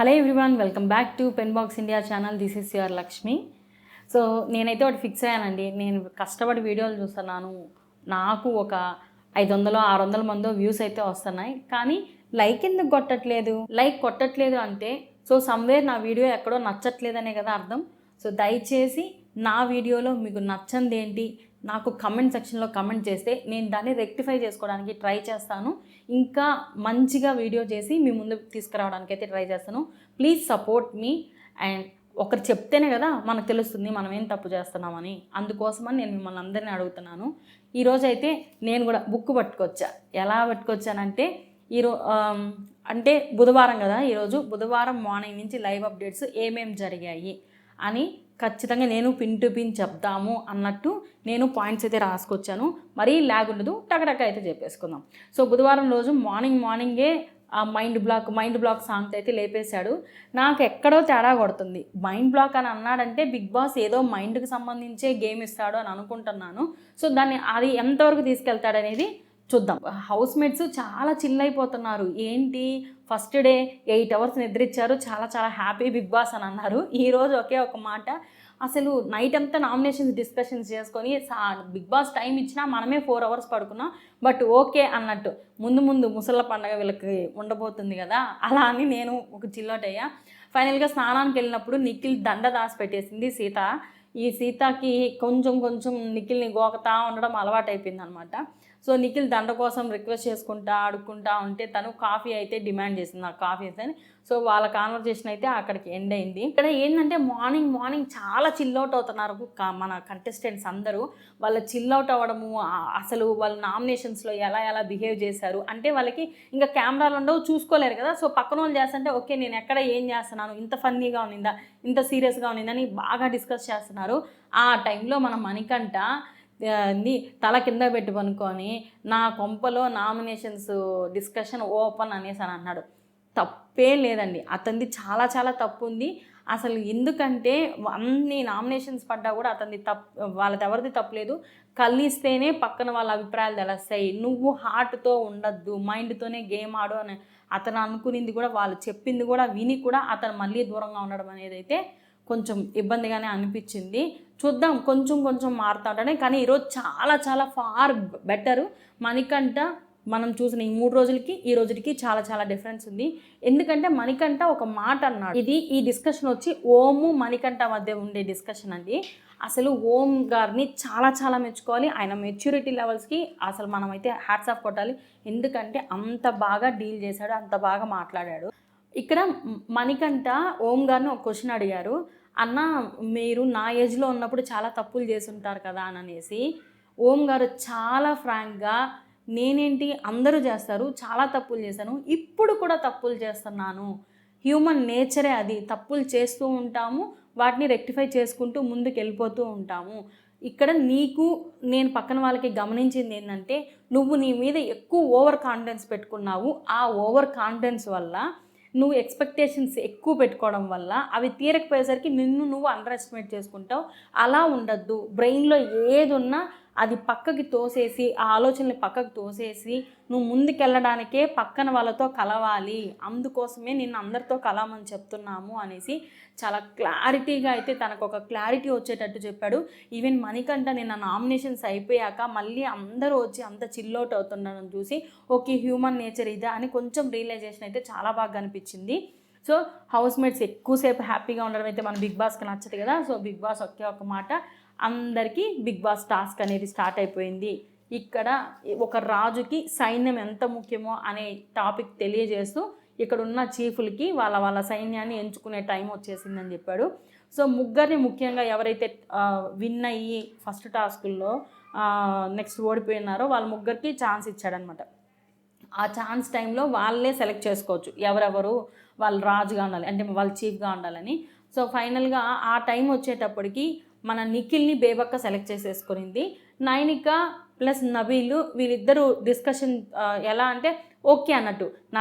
Hello everyone, welcome back to pen box India channel. This is your Lakshmi. So నేనైతే ఒకటి fix అయ్యానండి. నేను కష్టపడి వీడియోలు చూస్తున్నాను, నాకు ఒక 500-600 మందో వ్యూస్ అయితే వస్తున్నాయి, కానీ లైక్ ఎందుకు కొట్టట్లేదు? లైక్ కొట్టట్లేదు అంటే సో సమ్వేర్ నా వీడియో ఎక్కడో నచ్చట్లేదనే కదా అర్థం. సో దయచేసి నా వీడియోలో మీకు నచ్చంది ఏంటి నాకు కమెంట్ సెక్షన్లో కమెంట్ చేస్తే నేను దాన్ని రెక్టిఫై చేసుకోవడానికి ట్రై చేస్తాను. ఇంకా మంచిగా వీడియో చేసి మీ ముందు తీసుకురావడానికి అయితే ట్రై చేస్తాను. Please support me. అండ్ ఒకరు చెప్తేనే కదా మనకు తెలుస్తుంది మనం ఏం తప్పు చేస్తున్నామని. అందుకోసమని నేను మిమ్మల్ని అందరినీ అడుగుతున్నాను. ఈరోజు అయితే నేను కూడా బుక్ పట్టుకొచ్చా. ఎలా పట్టుకొచ్చానంటే అంటే బుధవారం కదా, ఈరోజు బుధవారం మార్నింగ్ నుంచి లైవ్ అప్డేట్స్ ఏమేమి జరిగాయి అని ఖచ్చితంగా నేను పిన్ టు పిన్ చెప్దాము అన్నట్టు నేను పాయింట్స్ అయితే రాసుకొచ్చాను. మరీ ల్యాగ్ ఉండదు, టకటక అయితే చెప్పేసుకుందాం. సో బుధవారం రోజు మార్నింగే ఆ మైండ్ బ్లాక్ సాంగ్ అయితే లేపేశాడు. నాకు ఎక్కడో తేడా కొడుతుంది. మైండ్ బ్లాక్ అని అన్నాడంటే బిగ్ బాస్ ఏదో మైండ్కి సంబంధించే గేమ్ ఇస్తాడు అని అనుకుంటున్నాను. సో దాన్ని అది ఎంతవరకు తీసుకెళ్తాడనేది చూద్దాం. హౌస్ మేట్స్ చాలా చిల్ అయిపోతున్నారు. ఏంటి ఫస్ట్ డే 8 hours నిద్రించారు, చాలా చాలా హ్యాపీ బిగ్ బాస్ అని అన్నారు. ఈరోజు ఒకే ఒక మాట, అసలు నైట్ అంతా నామినేషన్స్ డిస్కషన్స్ చేసుకొని బిగ్ బాస్ టైం ఇచ్చినా మనమే 4 hours పడుకున్నాం, బట్ ఓకే అన్నట్టు. ముందు ముసళ్ళ పండగ వీళ్ళకి ఉండబోతుంది కదా, అలా అని నేను ఒక చిల్లోట్ అయ్యా. ఫైనల్గా స్నానానికి వెళ్ళినప్పుడు నిఖిల్ దండ దాసి పెట్టేసింది సీత. ఈ సీతకి కొంచెం నిఖిల్ని గోకతా ఉండడం అలవాటు అయిపోయింది అనమాట. సో నిఖిల్ దండ కోసం రిక్వెస్ట్ చేసుకుంటా అడుక్కుంటా ఉంటే తను కాఫీ అయితే డిమాండ్ చేసింది, నాకు కాఫీ అని. సో వాళ్ళ కాన్వర్జేషన్ అయితే అక్కడికి ఎండ్ అయింది. ఇక్కడ ఏంటంటే మార్నింగ్ చాలా చిల్అవుట్ అవుతున్నారు మన కంటెస్టెంట్స్ అందరూ. వాళ్ళ చిల్అవుట్ అవ్వడము, అసలు వాళ్ళ నామినేషన్స్లో ఎలా బిహేవ్ చేశారు అంటే వాళ్ళకి ఇంకా కెమెరాలు ఉండవు, చూసుకోలేరు కదా. సో పక్కన వాళ్ళు చేస్తుంటే ఓకే నేను ఎక్కడ ఏం చేస్తున్నాను, ఇంత ఫన్నీగా ఉన్నిందా, ఇంత సీరియస్గా ఉన్నిందని బాగా డిస్కస్ చేస్తున్నారు. ఆ టైంలో మన మణికంఠ తల కింద పెట్టి పనుకొని నా కొంపలో నామినేషన్స్ డిస్కషన్ ఓపెన్ అనేసి అని అన్నాడు. తప్పే లేదండి, అతనిది చాలా తప్పు ఉంది. అసలు ఎందుకంటే అన్ని నామినేషన్స్ పడ్డా కూడా అతనిది వాళ్ళది ఎవరిది తప్పులేదు. కలిస్తేనే పక్కన వాళ్ళ అభిప్రాయాలు తెలుస్తాయి. నువ్వు హార్ట్తో ఉండద్దు, మైండ్తోనే గేమ్ ఆడు అని అతను అనుకునింది కూడా, వాళ్ళు చెప్పింది కూడా విని కూడా అతను మళ్ళీ దూరంగా ఉండడం అనేది అయితే కొంచెం ఇబ్బందిగానే అనిపించింది. చూద్దాం, కొంచెం మారుతా ఉంటానే. కానీ ఈరోజు చాలా ఫార్ బెటరు. మణికంఠ మనం చూసిన ఈ 3 రోజులకి ఈ రోజుకి చాలా డిఫరెన్స్ ఉంది. ఎందుకంటే మణికంఠ ఒక మాట అన్నాడు. ఈ డిస్కషన్ వచ్చి ఓము మణికంఠ మధ్య ఉండే డిస్కషన్ అండి. అసలు ఓం గారిని చాలా మెచ్చుకోవాలి. ఆయన మెచ్యూరిటీ లెవెల్స్కి అసలు మనమైతే హ్యాట్స్ ఆఫ్ కొట్టాలి. ఎందుకంటే అంత బాగా డీల్ చేశాడు, అంత బాగా మాట్లాడాడు. ఇక్కడ మణికంఠ ఓం గారిని ఒక క్వశ్చన్ అడిగారు, అన్న మీరు నా ఏజ్లో ఉన్నప్పుడు చాలా తప్పులు చేసుంటారు కదా అని అనేసి. ఓం గారు చాలా ఫ్రాంక్గా నేనేంటి అందరూ చేస్తారు, చాలా తప్పులు చేశాను, ఇప్పుడు కూడా తప్పులు చేస్తున్నాను, హ్యూమన్ నేచరే అది, తప్పులు చేస్తూ ఉంటాము, వాటిని రెక్టిఫై చేసుకుంటూ ముందుకు వెళ్ళిపోతూ ఉంటాము. ఇక్కడ నేను పక్కన వాళ్ళకి గమనించింది ఏంటంటే నువ్వు నీ మీద ఎక్కువ ఓవర్ కాన్ఫిడెన్స్ పెట్టుకున్నావు. ఆ ఓవర్ కాన్ఫిడెన్స్ వల్ల నువ్వు ఎక్స్పెక్టేషన్స్ ఎక్కువ పెట్టుకోవడం వల్ల అవి తీరకపోయేసరికి నువ్వు అండర్ ఎస్టిమేట్ చేసుకుంటావు. అలా ఉండద్దు. బ్రెయిన్లో ఏది ఉన్నా అది పక్కకి తోసేసి, ఆ ఆలోచనలు పక్కకు తోసేసి నువ్వు ముందుకెళ్ళడానికే పక్కన వాళ్ళతో కలవాలి. అందుకోసమే నిన్ను అందరితో కలవమని చెప్తున్నాము అనేసి చాలా క్లారిటీగా అయితే తనకు ఒక క్లారిటీ వచ్చేటట్టు చెప్పాడు. ఈవెన్ మణికంఠ నిన్న నామినేషన్స్ అయిపోయాక మళ్ళీ అందరూ వచ్చి అంత చిల్అవుట్ అవుతున్నారని చూసి ఓకే హ్యూమన్ నేచర్ ఇదే అని కొంచెం రియలైజేషన్ అయితే చాలా బాగా అనిపించింది. సో హౌస్ మేట్స్ ఎక్కువసేపు హ్యాపీగా ఉండడం అయితే మన బిగ్ బాస్కి నచ్చదు కదా. సో బిగ్ బాస్ ఒకే ఒక మాట, అందరికీ బిగ్ బాస్ టాస్క్ అనేది స్టార్ట్ అయిపోయింది. ఇక్కడ ఒక రాజుకి సైన్యం ఎంత ముఖ్యమో అనే టాపిక్ తెలియజేస్తూ ఇక్కడ ఉన్న చీఫ్లకి వాళ్ళ సైన్యాన్ని ఎంచుకునే టైం వచ్చేసిందని చెప్పాడు. సో ముగ్గురిని ముఖ్యంగా ఎవరైతే విన్ అయ్యి ఫస్ట్ టాస్కుల్లో నెక్స్ట్ ఓడిపోయినారో వాళ్ళ ముగ్గురికి ఛాన్స్ ఇచ్చాడనమాట. ఆ ఛాన్స్ టైంలో వాళ్ళే సెలెక్ట్ చేసుకోవచ్చు ఎవరెవరు వాళ్ళు రాజుగా ఉండాలి అంటే వాళ్ళు చీఫ్గా ఉండాలని. సో ఫైనల్గా ఆ టైం వచ్చేటప్పటికి మన నిఖిల్ని బేబక్క సెలెక్ట్ చేసేసుకునింది. నైనిక ప్లస్ నబీల్ వీళ్ళిద్దరూ డిస్కషన్ ఎలా అంటే ఓకే అన్నట్టు.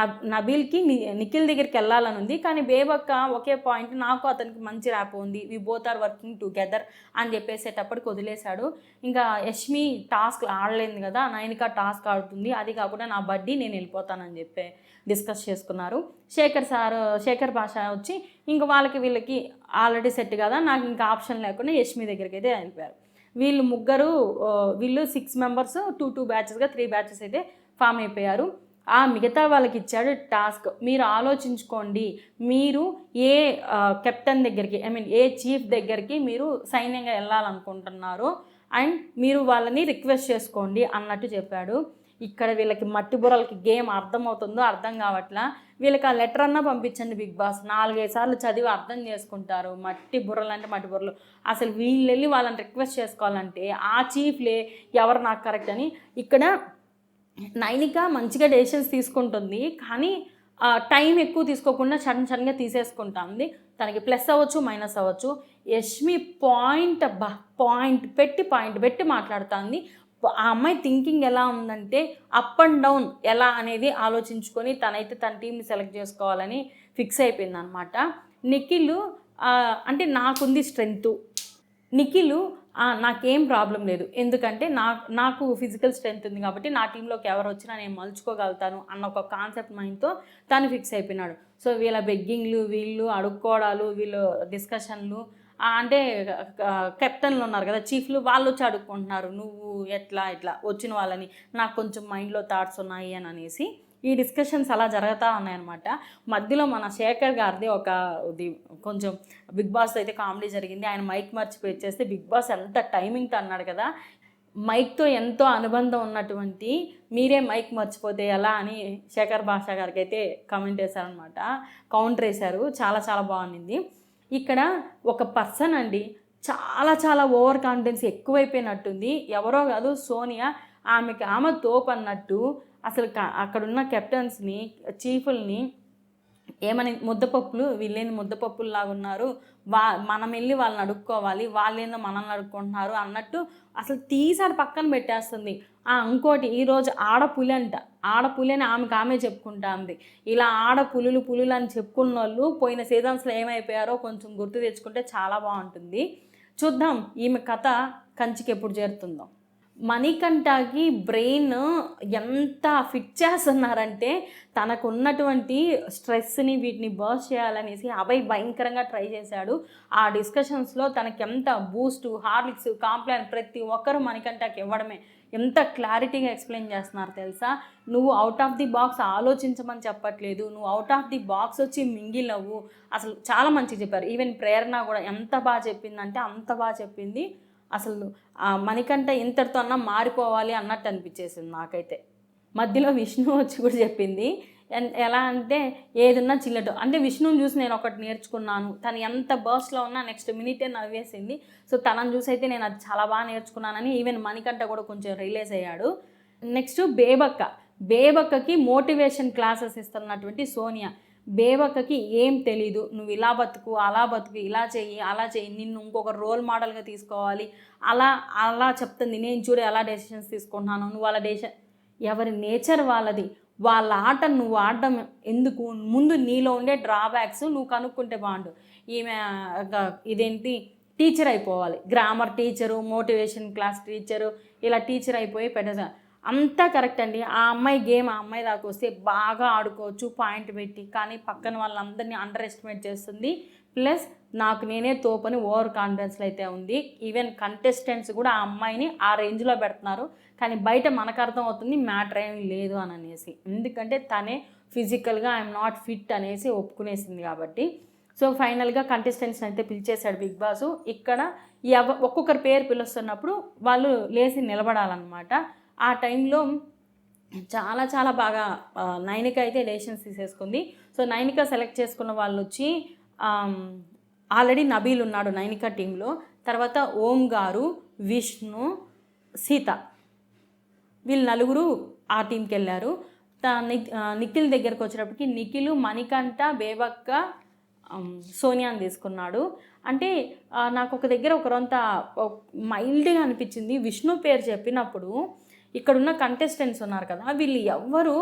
నబీల్కి నిఖిల్ దగ్గరికి వెళ్ళాలని ఉంది, కానీ బేబక్క ఒకే పాయింట్, నాకు అతనికి మంచి ర్యాప్ ఉంది, we both are working together అని చెప్పేసేటప్పటికి వదిలేశాడు. ఇంకా యష్మి టాస్క్ ఆడలేదు కదా, నైనిక టాస్క్ ఆడుతుంది, అది కాకుండా నా బడ్డీ నేను వెళ్ళిపోతానని చెప్పి డిస్కస్ చేసుకున్నారు. శేఖర్ భాష వచ్చి ఇంకా వీళ్ళకి ఆల్రెడీ సెట్ కదా, నాకు ఇంకా ఆప్షన్ లేకుండా యష్మి దగ్గరికి అయితే వెళ్ళిపోయారు. వీళ్ళు 6 మెంబర్స్ 2 బ్యాచెస్గా 3 బ్యాచెస్ అయితే ఫామ్ అయిపోయారు. మిగతా వాళ్ళకి ఇచ్చాడు టాస్క్, మీరు ఆలోచించుకోండి, మీరు ఏ కెప్టెన్ దగ్గరికి ఏ చీఫ్ దగ్గరికి మీరు సైన్యంగా వెళ్ళాలనుకుంటున్నారో అండ్ మీరు వాళ్ళని రిక్వెస్ట్ చేసుకోండి అన్నట్టు చెప్పాడు. ఇక్కడ వీళ్ళకి మట్టి బుర్రలకి గేమ్ అర్థమవుతుందో అర్థం కావట్లా. వీళ్ళకి ఆ లెటర్ అన్నా పంపించండి బిగ్ బాస్, 4-5 సార్లు చదివి అర్థం చేసుకుంటారు. మట్టి బుర్రలు అంటే మట్టి బుర్రలు. అసలు వీళ్ళు వెళ్ళి వాళ్ళని రిక్వెస్ట్ చేసుకోవాలంటే ఆ చీఫ్లే ఎవరు నాకు కరెక్ట్ అని. ఇక్కడ నైనిక మంచిగా డెసిషన్స్ తీసుకుంటుంది, కానీ టైం ఎక్కువ తీసుకోకుండా సడన్గా తీసేసుకుంటుంది. తనకి ప్లస్ అవ్వచ్చు, మైనస్ అవ్వచ్చు. యష్మి పాయింట్ పెట్టి మాట్లాడుతుంది. ఆ అమ్మాయి థింకింగ్ ఎలా ఉందంటే అప్ అండ్ డౌన్ ఎలా అనేది ఆలోచించుకొని తనైతే తన టీంని సెలెక్ట్ చేసుకోవాలని ఫిక్స్ అయిపోయింది అనమాట. నిఖిల్ అంటే నాకుంది స్ట్రెంగ్త్, నిఖిల్ నాకేం ప్రాబ్లం లేదు, ఎందుకంటే నాకు ఫిజికల్ స్ట్రెంగ్త్ ఉంది కాబట్టి నా టీంలోకి ఎవరు వచ్చినా నేను మలుచుకోగలుగుతాను అన్న ఒక కాన్సెప్ట్ మైండ్తో తను ఫిక్స్ అయిపోయినాడు. సో వీళ్ళ బెగ్గింగ్లు, వీళ్ళు అడుక్కోవడాలు, వీళ్ళు డిస్కషన్లు, అంటే కెప్టెన్లు ఉన్నారు కదా చీఫ్లు, వాళ్ళు వచ్చి అడుక్కుంటున్నారు, నువ్వు ఎట్లా వచ్చిన వాళ్ళని, నాకు కొంచెం మైండ్లో థాట్స్ ఉన్నాయి అని అనేసి ఈ డిస్కషన్స్ అలా జరుగుతూ ఉన్నాయన్నమాట. మధ్యలో మన శేఖర్ గారిది కొంచెం బిగ్ బాస్ అయితే కామెడీ జరిగింది. ఆయన మైక్ మర్చిపోయి చేస్తే బిగ్ బాస్ ఎంత టైమింగ్తో అన్నాడు కదా, మైక్తో ఎంతో అనుబంధం ఉన్నటువంటి మీరే మైక్ మర్చిపోతే ఎలా అని శేఖర్ భాష గారికి అయితే కామెంట్ వేశారనమాట, కౌంటర్ వేశారు. చాలా చాలా బాగుంది. ఇక్కడ ఒక పర్సన్ అండి చాలా ఓవర్ కాన్ఫిడెన్స్ ఎక్కువైపోయినట్టుంది. ఎవరో కాదు, సోనియా. ఆమె తోపు అన్నట్టు అసలు అక్కడున్న కెప్టెన్స్ని, చీఫుల్ని ఏమని ముద్దపప్పులు, వీళ్ళేంది ముద్దపప్పుల్లాగా ఉన్నారు, మనం వెళ్ళి వాళ్ళని అడుక్కోవాలి, వాళ్ళేందో మనల్ని అడుక్కుంటున్నారు అన్నట్టు అసలు తీసారి పక్కన పెట్టేస్తుంది. ఇంకోటి, ఈరోజు ఆడపులి అని ఆమె చెప్పుకుంటా ఉంది. ఇలా పులులు అని చెప్పుకున్న వాళ్ళు పోయిన సీజన్స్లో ఏమైపోయారో కొంచెం గుర్తు తెచ్చుకుంటే చాలా బాగుంటుంది. చూద్దాం ఈమె కథ కంచికి ఎప్పుడు చేరుతుందో. మణికంఠకి బ్రెయిన్ ఎంత ఫిట్ చేస్తున్నారంటే తనకు ఉన్నటువంటి స్ట్రెస్ని వీటిని బర్స్ట్ చేయాలనేసి అభయ్ భయంకరంగా ట్రై చేశాడు. ఆ డిస్కషన్స్లో తనకి ఎంత బూస్ట్, హార్లిక్స్, కాంప్లాన్ ప్రతి ఒక్కరు మణికంఠకి ఇవ్వడమే. ఎంత క్లారిటీగా ఎక్స్ప్లెయిన్ చేస్తున్నారు తెలుసా. నువ్వు అవుట్ ఆఫ్ ది బాక్స్ ఆలోచించమని చెప్పట్లేదు, నువ్వు అవుట్ ఆఫ్ ది బాక్స్ వచ్చి మింగిల్ అవ్వు. అసలు చాలా మంచిగా చెప్పారు. ఈవెన్ ప్రేరణ కూడా ఎంత బాగా చెప్పిందంటే అంత బాగా చెప్పింది. అసలు మణికంఠ ఇంతటితో అన్నా మారిపోవాలి అన్నట్టు అనిపించేసింది నాకైతే. మధ్యలో విష్ణు వచ్చి కూడా చెప్పింది ఎలా అంటే ఏదన్నా చిల్లట, అంటే విష్ణుని చూసి నేను ఒకటి నేర్చుకున్నాను, తను ఎంత బర్స్లో ఉన్నా నెక్స్ట్ మినిటే నవ్వేసింది. సో తనని చూసి అయితే నేను అది చాలా బాగా నేర్చుకున్నానని ఈవెన్ మణికంఠ కూడా కొంచెం రియలైజ్ అయ్యాడు. నెక్స్ట్ బేబక్కకి మోటివేషన్ క్లాసెస్ ఇస్తున్నటువంటి సోనియా. బేబక్కకి ఏం తెలీదు, నువ్వు ఇలా బతుకు, అలా బతుకు, ఇలా చెయ్యి, నిన్ను ఇంకొక రోల్ మోడల్గా తీసుకోవాలి అలా చెప్తుంది. నేను చూడు ఎలా డెసిషన్స్ తీసుకుంటున్నాను, నువ్వు అలా ఎవరి నేచర్ వాళ్ళది, వాళ్ళ ఆట నువ్వు ఆడడం ఎందుకు, ముందు నీలో ఉండే డ్రాబ్యాక్స్ నువ్వు కనుక్కుంటే బాగుండు. ఈమె ఇదేంటి టీచర్ అయిపోవాలి, grammar teacher, motivation class teacher, ఇలా టీచర్ అయిపోయి పెట్టేసా అంతా కరెక్ట్ అండి. ఆ అమ్మాయి గేమ్ ఆ అమ్మాయి దాకా వస్తే బాగా ఆడుకోవచ్చు పాయింట్ పెట్టి, కానీ పక్కన వాళ్ళందరినీ అండర్ ఎస్టిమేట్ చేస్తుంది. ప్లస్ నాకు నేనే తోపని ఓవర్ కాన్ఫిడెన్స్లో అయితే ఉంది. ఈవెన్ కంటెస్టెంట్స్ కూడా ఆ అమ్మాయిని ఆ రేంజ్లో పెడుతున్నారు, కానీ బయట మనకు అర్థం అవుతుంది మ్యాటర్ ఏమీ లేదు అని అనేసి. ఎందుకంటే తనే ఫిజికల్గా ఐఎమ్ నాట్ ఫిట్ అనేసి ఒప్పుకునేసింది కాబట్టి. సో ఫైనల్గా కంటెస్టెంట్స్ని అయితే పిలిచేశాడు బిగ్ బాసు. ఇక్కడ ఒక్కొక్కరి పేరు పిలుస్తున్నప్పుడు వాళ్ళు లేచి నిలబడాలన్నమాట. ఆ టైంలో చాలా బాగా నైనిక అయితే డెసిషన్స్ తీసేసుకుంది. సో నైనిక సెలెక్ట్ చేసుకున్న వాళ్ళు వచ్చి ఆల్రెడీ నబీల్ ఉన్నాడు నైనిక టీంలో, తర్వాత ఓం గారు, విష్ణు, సీత, వీళ్ళు నలుగురు ఆ టీంకి వెళ్ళారు. నిఖిల్ దగ్గరకు వచ్చేటప్పటికి నిఖిల్, మణికంఠ, బేబక్క, సోనియాని తీసుకున్నాడు. అంటే నాకు ఒక దగ్గర ఒకరంతా మైల్డ్గా అనిపించింది. విష్ణు పేరు చెప్పినప్పుడు ఇక్కడున్న కంటెస్టెంట్స్ ఉన్నారు కదా, వీళ్ళు ఎవ్వరూ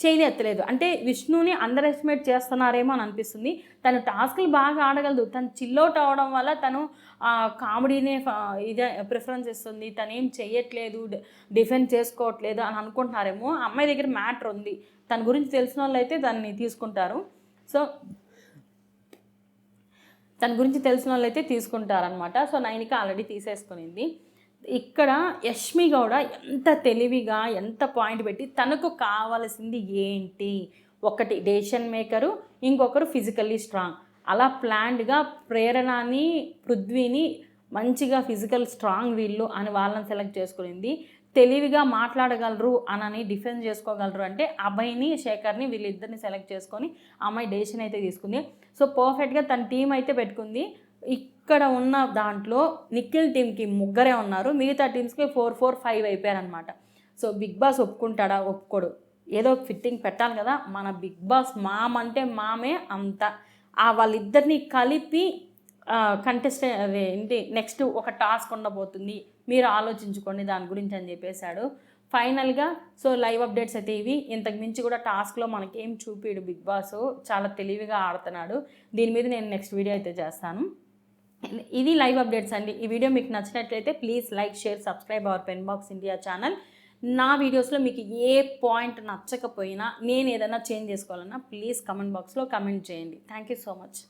చేయని ఎత్తలేదు. అంటే విష్ణుని అండర్ ఎస్టిమేట్ చేస్తున్నారేమో అని అనిపిస్తుంది. తను టాస్క్లు బాగా ఆడగలదు, తను చిల్అవుట్ అవ్వడం వల్ల తను కామెడీనే ఇదే ప్రిఫరెన్స్ ఇస్తుంది, తను ఏం చెయ్యట్లేదు, డిఫెండ్ చేసుకోవట్లేదు అని అనుకుంటున్నారేమో. అమ్మాయి దగ్గర మ్యాటర్ ఉంది, తన గురించి తెలిసిన వాళ్ళు అయితే దాన్ని తీసుకుంటారు. సో తన గురించి తెలిసిన వాళ్ళు అయితే తీసుకుంటారనమాట. సో నైనిక ఆల్రెడీ తీసేసుకునింది. ఇక్కడ యష్మి గౌడ ఎంత తెలివిగా ఎంత పాయింట్ పెట్టి తనకు కావాల్సింది ఏంటి, ఒకటి డెసిషన్ మేకరు, ఇంకొకరు ఫిజికల్లీ స్ట్రాంగ్, అలా ప్లాన్డ్గా ప్రేరణని పృథ్వీని మంచిగా ఫిజికల్ స్ట్రాంగ్ వీళ్ళు అని వాళ్ళని సెలెక్ట్ చేసుకునింది. తెలివిగా మాట్లాడగలరు అని డిఫెన్స్ చేసుకోగలరు అంటే అభయ్ని శేఖర్ని వీళ్ళిద్దరిని సెలెక్ట్ చేసుకొని అమ్మాయి డెసిషన్ అయితే తీసుకుంది. సో పర్ఫెక్ట్గా తన టీం అయితే పెట్టుకుంది. ఇక్కడ ఉన్న దాంట్లో నిఖిల్ టీంకి 3 ఉన్నారు, మిగతా టీమ్స్కి 4-4-5 అయిపోయారనమాట. సో బిగ్ బాస్ ఒప్పుకుంటాడా, ఒప్పుకోడు, ఏదో ఫిట్టింగ్ పెట్టాలి కదా. మన బిగ్ బాస్ మామ్ అంటే మామే అంత. వాళ్ళిద్దరిని కలిపి కంటెస్టెంట్ ఏంటి నెక్స్ట్ ఒక టాస్క్ ఉండబోతుంది, మీరు ఆలోచించుకోండి దాని గురించి అని చెప్పేశాడు ఫైనల్గా. సో లైవ్ అప్డేట్స్ అయితే ఇవి. ఇంతకు మించి కూడా టాస్క్లో మనకేం చూపిడు బిగ్ బాస్, చాలా తెలివిగా ఆడుతున్నాడు. దీని మీద నేను నెక్స్ట్ వీడియో అయితే చేస్తాను. ఇది లైవ్ అప్డేట్స్ అండి. ఈ వీడియో మీకు నచ్చినట్లయితే please like, share, subscribe our pen box India channel. నా వీడియోస్లో మీకు ఏ పాయింట్ నచ్చకపోయినా, నేను ఏదైనా చేంజ్ చేసుకోవాలన్నా ప్లీజ్ కమెంట్ బాక్స్లో కమెంట్ చేయండి. Thank you so much.